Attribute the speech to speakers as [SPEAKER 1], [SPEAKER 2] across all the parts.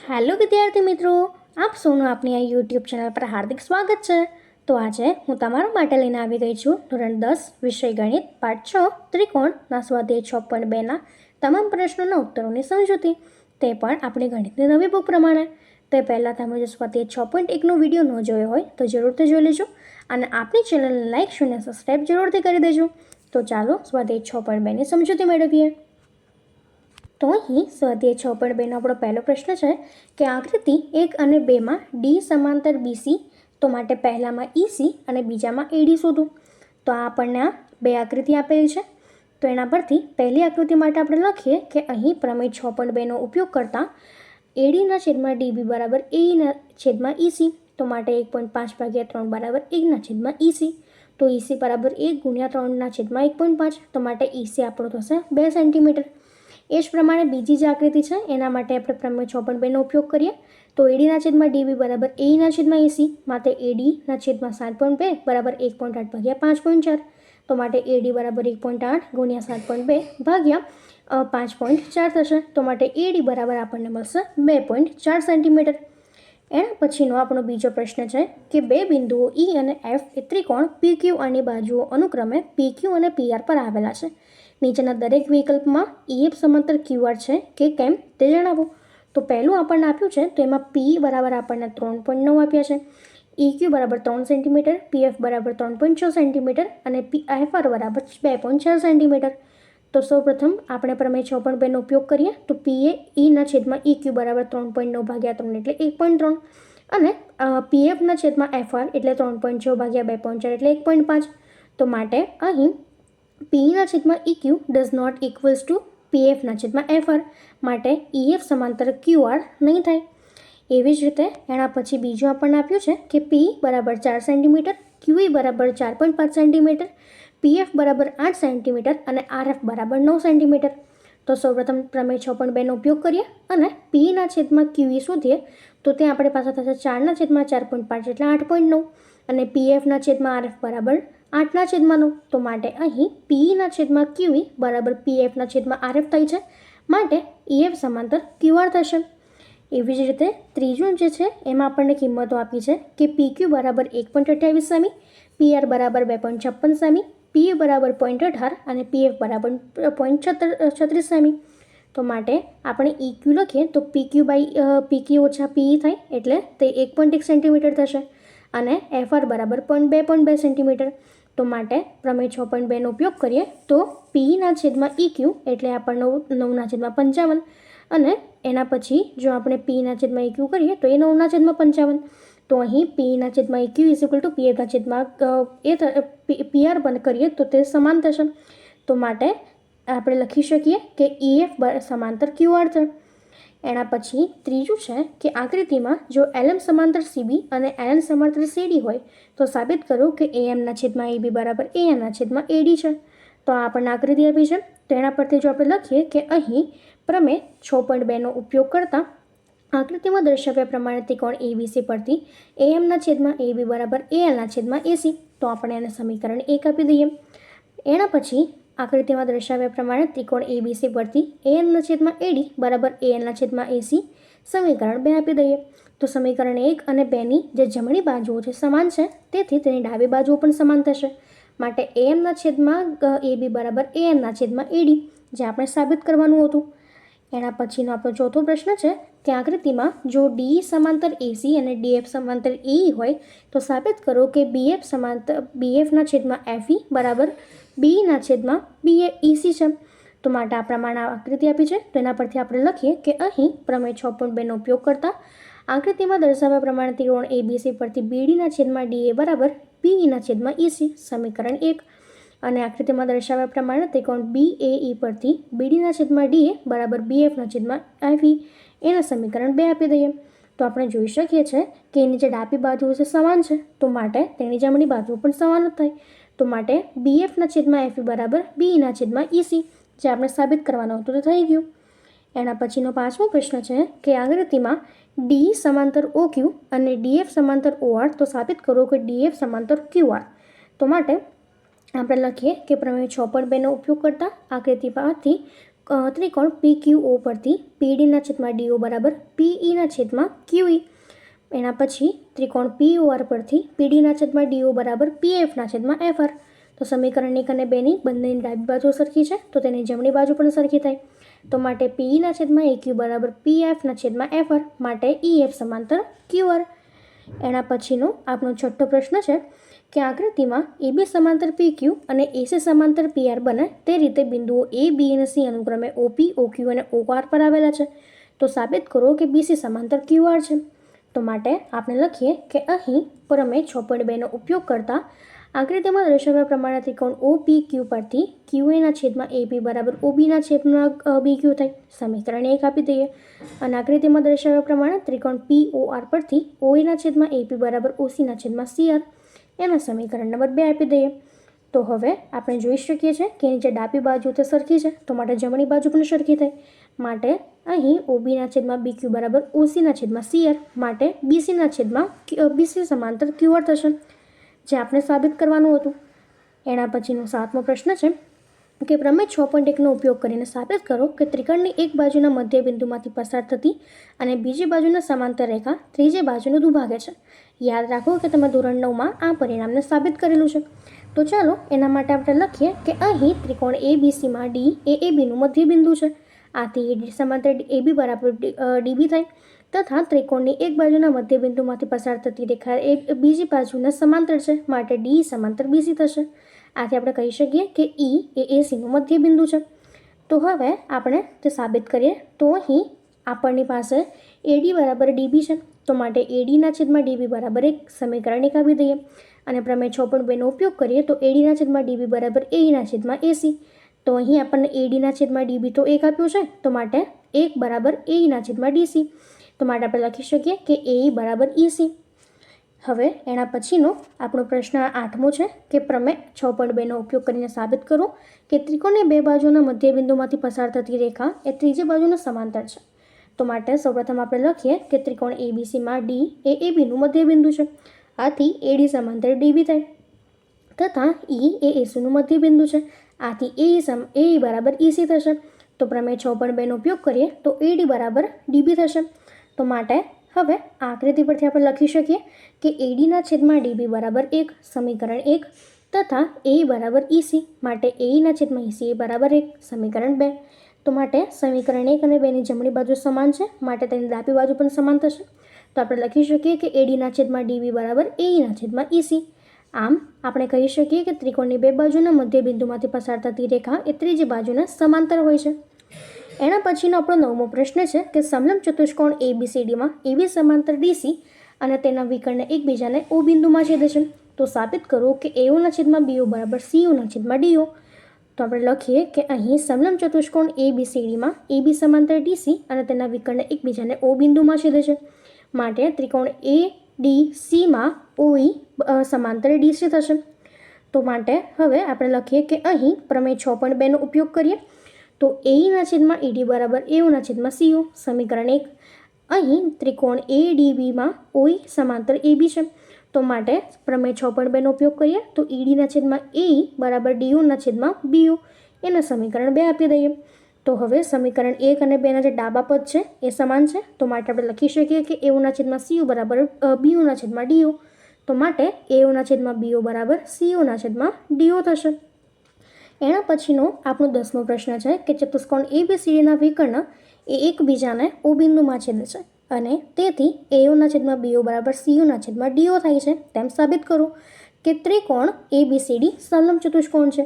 [SPEAKER 1] Hello વિદ્યાર્થી મિત્રો, આપ સૌનું આપણી આ યુટ્યુબ ચેનલ પર હાર્દિક સ્વાગત છે. તો આજે હું તમારા માટે લઈને આવી ગઈ છું ધોરણ 10 વિષય ગણિત પાઠ 6 ત્રિકોણના સ્વાધ્યાય 6.2ના તમામ પ્રશ્નોના ઉત્તરોની સમજૂતી, તે પણ આપણી ગણિતની નવી બુક પ્રમાણે. તે પહેલાં તમે જો સ્વાધ્યાય 6.1નો વિડીયો ન જોયો હોય તો જરૂરથી જોઈ લેજો અને આપણી ચેનલને લાઇક અને સબસ્ક્રાઈબ જરૂરથી કરી દેજો. તો ચાલો સ્વાધ્યાય 6.2ની સમજૂતી મેળવીએ. તો અહીં સ્વાધ્યાય 6.2નો આપણો પહેલો પ્રશ્ન છે કે આકૃતિ 1 અને 2માં ડી સમાંતર બીસી, તો માટે પહેલામાં EC અને બીજામાં AD શોધો. તો આ આપણને આ બે આકૃતિ આપેલી છે. તો એના પરથી પહેલી આકૃતિ માટે આપણે લખીએ કે અહીં પ્રમેય 6.2નો ઉપયોગ કરતાં AD/DB બરાબર AE/EC, તો માટે 1.5/3 બરાબર 1/EC. તો EC બરાબર 1 × 3/1.5, તો માટે EC આપણો થશે 2 સેન્ટીમીટર. એ જ પ્રમાણે બીજી જે આકૃતિ છે એના માટે આપણે પ્રમેય 6.2નો ઉપયોગ કરીએ તો AD/DB બરાબર AE/AC, માટે AD/7.2 બરાબર 1.8/5.4, તો માટે AD બરાબર 1.8 × 7.2 ભાગ્યા 5.4 થશે. તો માટે AD બરાબર આપણને મળશે 2.4 સેન્ટીમીટર. એના પછીનો આપણો બીજો પ્રશ્ન છે કે બે બિંદુઓ E અને F એ ત્રિકોણ PQ ની બાજુઓ અનુક્રમે PQ અને PR પર આવેલા છે. નીચેના દરેક વિકલ્પમાં EF સમાંતર QR છે કે કેમ તે જણાવો. તો પહેલું આપણને આપ્યું છે તો એમાં P બરાબર આપણને 3.9 આપ્યા છે, EQ બરાબર 3 સેન્ટીમીટર, PF બરાબર 3.6 સેન્ટીમીટર અને FR બરાબર 2.4 સેન્ટીમીટર. તો સૌપ્રથમ આપણે પ્રમેય 6.2નો ઉપયોગ કરીએ તો P એ E/EQ બરાબર 3.9/3 એટલે 1.3 અને PF/FR એટલે 3.6/2.4 એટલે 1.5. તો માટે અહીં P/EQ does not equals to PF/FR, માટે EF સમાંતર QR નહીં થાય. એવી જ રીતે એના પછી બીજું આપણને આપ્યું છે કે P બરાબર 4 સેન્ટીમીટર, QE બરાબર 4.5 સેન્ટીમીટર, PF બરાબર 8 સેન્ટીમીટર અને RF બરાબર 9 સેન્ટીમીટર. તો સૌપ્રથમ પ્રમેય 6.2નો ઉપયોગ કરીએ અને P/QE શોધીએ તો ત્યાં આપણી પાસે થશે 4/4.5 એટલે 8.9 અને PF/RF બરાબર 8/9. તો માટે અહીં P/QE બરાબર PF/RF થાય છે, માટે EF સમાંતર QR થશે. એવી જ રીતે ત્રીજું જે છે એમાં આપણને કિંમતો આપી છે કે PQ બરાબર 1.28 સેમી, PR બરાબર 2.56 સેમી, PU બરાબર 0.18 અને PF બરાબર 0.36 સેમી. તો માટે આપણે EQ લખીએ તો PQ ઓછા PE થાય એટલે તે 1.1 સેન્ટીમીટર થશે અને FR બરાબર 2.2 સેન્ટીમીટર. તો માટે પ્રમેય 6.2નો ઉપયોગ કરીએ તો P/EQ એટલે આપણને 9/55 અને એના પછી જો આપણે P/EQ કરીએ તો એ 9/55. તો અહીં P/EQ PR બંધ કરીએ તો તે સમાન થશે. તો માટે આપણે લખી શકીએ કે EF સમાંતર QR છે. એના પછી ત્રીજું છે કે આકૃતિમાં જો LM સમાંતર CB અને LN સમાંતર CD હોય તો સાબિત કરો કે AM/AB બરાબર AN/AD છે. તો આ આપણને આકૃતિ આપી છે. તો એના પરથી જો આપણે લખીએ કે અહીં પ્રમેય 6.2નો ઉપયોગ કરતાં આકૃતિમાં દર્શાવ્યા પ્રમાણે ત્રિકોણ ABC પરથી AM/AB બરાબર AL/AC, તો આપણે એને સમીકરણ 1 આપી દઈએ. એના પછી આકૃતિમાં દર્શાવ્યા પ્રમાણે ત્રિકોણ ABC પરથી AN/AD બરાબર AL/AC સમીકરણ 2 આપી દઈએ. તો સમીકરણ 1 અને 2ની જે જમણી બાજુઓ છે સમાન છે, તેથી તેની ડાબી બાજુઓ પણ સમાન થશે, માટે AM/AB બરાબર AN/AD જે આપણે સાબિત કરવાનું હતું. એના પછીનો આપણો ચોથો પ્રશ્ન છે કે આકૃતિમાં જો DE સમાંતર AC અને DF સમાંતર AE હોય તો સાબિત કરો કે BF/FE બરાબર BE/EC છે. તો માટે આ પ્રમાણે આકૃતિ આપી છે. તો એના પરથી આપણે લખીએ કે અહીં પ્રમેય 6.2નો ઉપયોગ કરતાં આકૃતિમાં દર્શાવ્યા પ્રમાણે ત્રિકોણ ABC પરથી BD/DA બરાબર BE/EC સમીકરણ 1 અને આકૃતિમાં દર્શાવ્યા પ્રમાણે ત્રિકોણ BAE પરથી BD/DA બરાબર BF/FE એના સમીકરણ 2 આપી દઈએ. તો આપણે જોઈ શકીએ છીએ કે એની જે ડાબી બાજુ છે સમાન છે, તો માટે તેની જમણી બાજુ પણ સમાન જ થાય. તો માટે BF/FE બરાબર BE/EC જે આપણે સાબિત કરવાનું હતું તે થઈ ગયું. એના પછીનો પાંચમો પ્રશ્ન છે કે આકૃતિમાં DE સમાંતર OQ અને DF સમાંતર OR, તો સાબિત કરો કે DF સમાંતર QR. તો માટે આપણે લખીએ કે પ્રમેય 6.2નો ઉપયોગ કરતાં આકૃતિ પરથી ત્રિકોણ PQO પરથી PD / DO બરાબર PE / QE. એના પછી ત્રિકોણ POR પરથી PD / DO બરાબર PF / FR. તો સમીકરણ 1 અને 2ની બંનેની ડાબી બાજુ સરખી છે તો તેની જમણી બાજુ પણ સરખી થાય. તો માટે PE / AQ બરાબર PF / FR માટે EF સમાંતર QR. એના પછીનો આપણો છઠ્ઠો પ્રશ્ન છે કે આકૃતિમાં AB સમાંતર PQ અને AC સમાંતર PR બને તે રીતે બિંદુઓ A, B અને C અનુક્રમે OP, OQ અને OR પર આવેલા છે. તો સાબિત કરો કે BC સમાંતર QR છે. તો માટે આપણે લખીએ કે અહીં પ્રમેય 6.2નો ઉપયોગ કરતા આકૃતિમાં દર્શાવ્યા પ્રમાણે ત્રિકોણ OPQ પરથી QA/AB બરાબર OB/BQ થાય. સમીકરણ 1 આપી દઈએ અને આકૃતિમાં દર્શાવ્યા પ્રમાણે ત્રિકોણ POR પરથી OA/AP બરાબર OC/CR એના સમીકરણ નંબર 2 આપી દઈએ. તો હવે આપણે જોઈ શકીએ છીએ કે નીચે ડાબી બાજુ તે સરખી છે તો માટે જમણી બાજુ પણ સરખી થાય. માટે અહીં OB/BQ બરાબર OC/CR માટે BC સમાંતર QR થશે, જે આપણે સાબિત કરવાનું હતું. એના પછીનો 7મો પ્રશ્ન છે કે પ્રમેય 6.1નો ઉપયોગ કરીને સાબિત કરો કે ત્રિકોણની એક બાજુના મધ્ય બિંદુમાંથી પસાર થતી અને બીજી બાજુના સમાંતર રેખા ત્રીજી બાજુને દુભાગે છે. યાદ રાખો કે તમે ધોરણ 9માં આ પરિણામને સાબિત કરેલું છે. તો ચાલો એના માટે આપણે લખીએ કે અહીં ત્રિકોણ ABCમાં D એ ABનું મધ્ય બિંદુ છે. આથી AD સમાંતર AB બરાબર DB થાય તથા ત્રિકોણની એક બાજુના મધ્ય બિંદુમાંથી પસાર થતી રેખા એ બીજી બાજુના સમાંતર છે માટે D સમાંતર BC થશે. આથી આપણે કહી શકીએ કે E એ ACનું મધ્ય બિંદુ છે. તો હવે આપણે તે સાબિત કરીએ. તો અહીં આપણની પાસે AD બરાબર DB છે તો માટે AD/DB બરાબર 1 સમીકરણ 1 આપી દઈએ અને પ્રમેય 6.2નો ઉપયોગ કરીએ તો AD/DB બરાબર AE/AC. તો અહીં આપણને AD/DB તો 1 આપ્યું છે તો માટે 1 બરાબર AE/DC. તો માટે આપણે લખી શકીએ કે AE બરાબર EC. હવે એના પછીનો આપણો પ્રશ્ન 8મો છે કે પ્રમેય 6.2નો ઉપયોગ કરીને સાબિત કરો કે ત્રિકોણની બે બાજુના મધ્યબિંદુમાંથી પસાર થતી રેખા એ ત્રીજી બાજુના સમાંતર છે. તો માટે સૌપ્રથમ આપણે લખીએ કે ત્રિકોણ ABCમાં D એ ABનું મધ્યબિંદુ છે. આથી AD સમાંતર DB થાય તથા E એ ACનું મધ્યબિંદુ છે. આથી AE બરાબર EC થશે. તો પ્રમેય 6.2નો ઉપયોગ કરીએ તો AD બરાબર DB થશે. તો માટે હવે આ આકૃતિ પરથી આપણે લખી શકીએ કે AD/DB બરાબર 1 સમીકરણ 1 તથા AE બરાબર EC માટે AE/EC બરાબર 1 સમીકરણ 2. તો માટે સમીકરણ 1 અને 2ની જમણી બાજુ સમાન છે માટે તેની ડાબી બાજુ પણ સમાન થશે. તો આપણે લખી શકીએ કે AD/DB બરાબર AE/EC. આમ આપણે કહી શકીએ કે ત્રિકોણની બે બાજુના મધ્ય બિંદુમાંથી પસાર થતી રેખા એ ત્રીજી બાજુના સમાંતર હોય છે. એના પછીનો આપણો 9મો પ્રશ્ન છે કે સમલંબ ચતુષ્કોણ ABCDમાં AB સમાંતર DC અને તેના વિકર્ણ એકબીજાને O બિંદુમાં છેદે છે. તો સાબિત કરો કે AO/BO બરાબર CO/DO. તો આપણે લખીએ કે અહીં સમલંબ ચતુષ્કોણ ABCDમાં AB સમાંતર DC અને તેના વિકર્ણ એકબીજાને O બિંદુમાં છેદે છે. માટે ત્રિકોણ ADCમાં OE સમાંતર DC થશે. તો માટે હવે આપણે લખીએ કે અહીં પ્રમેય 6.2નો ઉપયોગ કરીએ તો AE/ED બરાબર AO/CO સમીકરણ 1. અહીં ત્રિકોણ ADBમાં OE સમાંતર AB છે. તો માટે પ્રમેય 6.2નો ઉપયોગ કરીએ તો ED/AE બરાબર DO/BO એના સમીકરણ 2 આપી દઈએ. તો હવે સમીકરણ 1 અને 2ના જે ડાબા પદ છે એ સમાન છે તો માટે આપણે લખી શકીએ કે AO/CO બરાબર BO/DO. તો માટે AO/BO બરાબર CO/DO થશે. એના પછીનો આપણો 10મો પ્રશ્ન છે કે ચતુષ્કોણ ABCDના વિકર્ણ એ એકબીજાને O બિંદુમાં છેદે છે અને તેથી AO/BO બરાબર CO/DO થાય છે તેમ સાબિત કરો કે ત્રિકોણ ABCD સમલંબ ચતુષ્કોણ છે.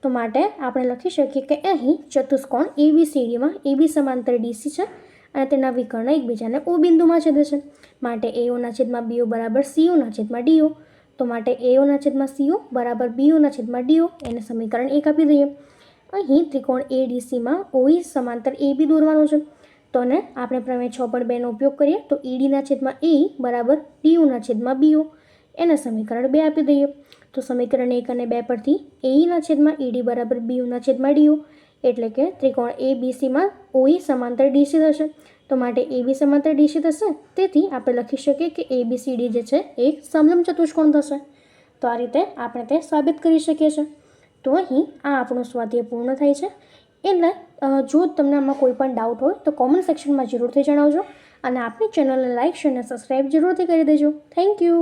[SPEAKER 1] તો માટે આપણે લખી શકીએ કે અહીં ચતુષ્કોણ ABCDમાં AB સમાંતર DC છે અને તેના વિકર્ણ એકબીજાને O બિંદુમાં છેદે છે. માટે AO/BO બરાબર CO/DO. તો માટે AO/CO બરાબર BO/DO એને સમીકરણ 1 આપી દઈએ. અહીં ત્રિકોણ ADCમાં OE સમાંતર AB દોરવાનું છે. તો આપણે પ્રમેય 6.2નો ઉપયોગ કરીએ તો ED/AE બરાબર DO/BO એને સમીકરણ 2 આપી દઈએ. તો સમીકરણ 1 અને 2 પરથી AE/ED બરાબર BO/DO એટલે કે ત્રિકોણ ABCમાં OE સમાંતર DC થશે. તો માટે AB સમાંતર DC થશે તેથી આપણે લખી શકીએ કે ABCD જે છે એક સમલંબ ચતુષ્કોણ થશે. તો આ રીતે આપણે તે સાબિત કરી શકીએ છીએ. તો અહીં આ આપણો સ્વાધ્યાય પૂર્ણ થાય છે. એટલે જો તમને આમાં કોઈ પણ ડાઉટ હોય તો કોમેન્ટ સેક્શનમાં જરૂરથી જણાવજો અને આપણી ચેનલને લાઇક શેર અને સબસ્ક્રાઈબ જરૂરથી કરી દેજો. Thank you.